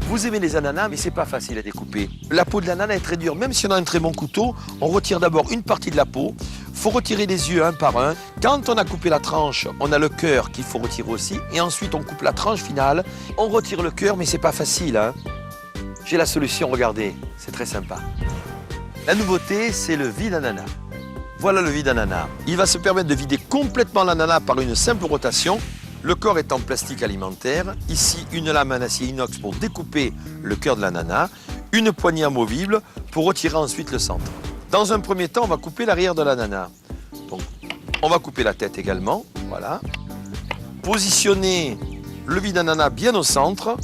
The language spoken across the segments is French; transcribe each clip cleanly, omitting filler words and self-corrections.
Vous aimez les ananas, mais c'est pas facile à découper. La peau de l'ananas est très dure. Même si on a un très bon couteau, on retire d'abord une partie de la peau. Il faut retirer les yeux un par un. Quand on a coupé la tranche, on a le cœur qu'il faut retirer aussi. Et ensuite, on coupe la tranche finale. On retire le cœur, mais c'est pas facile, hein. J'ai la solution, regardez, c'est très sympa. La nouveauté, c'est le vide-ananas. Voilà le vide-ananas. Il va se permettre de vider complètement l'ananas par une simple rotation. Le corps est en plastique alimentaire. Ici, une lame en acier inox pour découper le cœur de l'ananas. Une poignée amovible pour retirer ensuite le centre. Dans un premier temps, on va couper l'arrière de l'ananas. Donc, on va couper la tête également. Voilà. Positionner le vide-ananas bien au centre.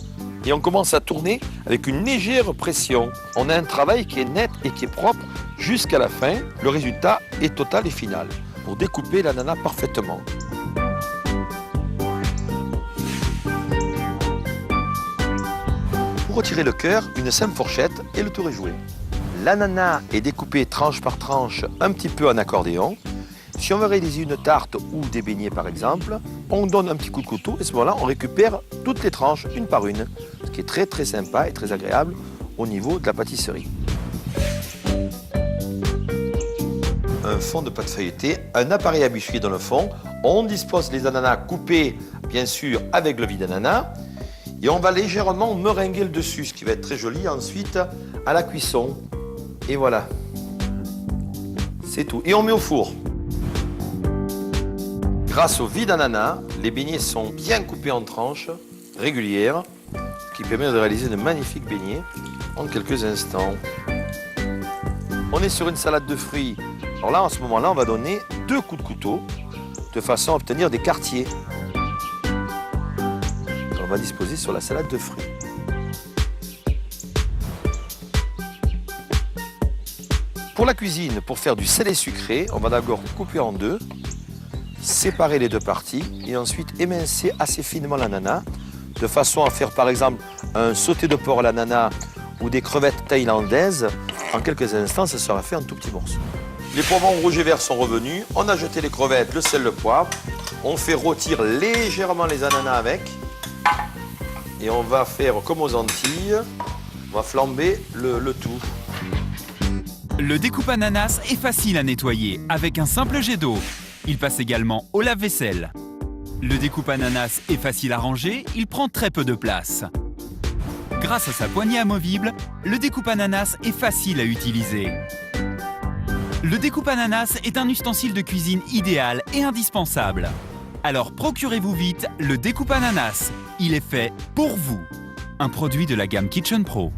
Et on commence à tourner avec une légère pression. On a un travail qui est net et qui est propre jusqu'à la fin. Le résultat est total et final pour découper l'ananas parfaitement. Pour retirer le cœur, une simple fourchette et le tour est joué. L'ananas est découpé tranche par tranche, un petit peu en accordéon. Si on veut réaliser une tarte ou des beignets par exemple, on donne un petit coup de couteau et à ce moment-là, on récupère toutes les tranches une par une, ce qui est très très sympa et très agréable au niveau de la pâtisserie. Un fond de pâte feuilletée, un appareil à bûcher dans le fond. On dispose les ananas coupés, bien sûr, avec le vide-ananas. Et on va légèrement meringuer le dessus, ce qui va être très joli ensuite à la cuisson. Et voilà. C'est tout. Et on met au four. Grâce au vide-ananas, les beignets sont bien coupés en tranches régulières, ce qui permet de réaliser de magnifiques beignets en quelques instants. On est sur une salade de fruits. Alors là, en ce moment-là, on va donner 2 coups de couteau de façon à obtenir des quartiers. On va disposer sur la salade de fruits. Pour la cuisine, pour faire du salé sucré, on va d'abord couper en deux, séparer les deux parties et ensuite émincer assez finement l'ananas de façon à faire par exemple un sauté de porc à l'ananas ou des crevettes thaïlandaises. En quelques instants, ça sera fait en tout petits morceaux. Les poivrons rouges et verts sont revenus. On a jeté les crevettes, le sel, le poivre. On fait rôtir légèrement les ananas avec. Et on va faire comme aux Antilles, on va flamber le tout. Le découpe ananas est facile à nettoyer avec un simple jet d'eau. Il passe également au lave-vaisselle. Le découpe ananas est facile à ranger, il prend très peu de place. Grâce à sa poignée amovible, le découpe ananas est facile à utiliser. Le découpe ananas est un ustensile de cuisine idéal et indispensable. Alors procurez-vous vite le découpe ananas. Il est fait pour vous. Un produit de la gamme Kitchen Pro.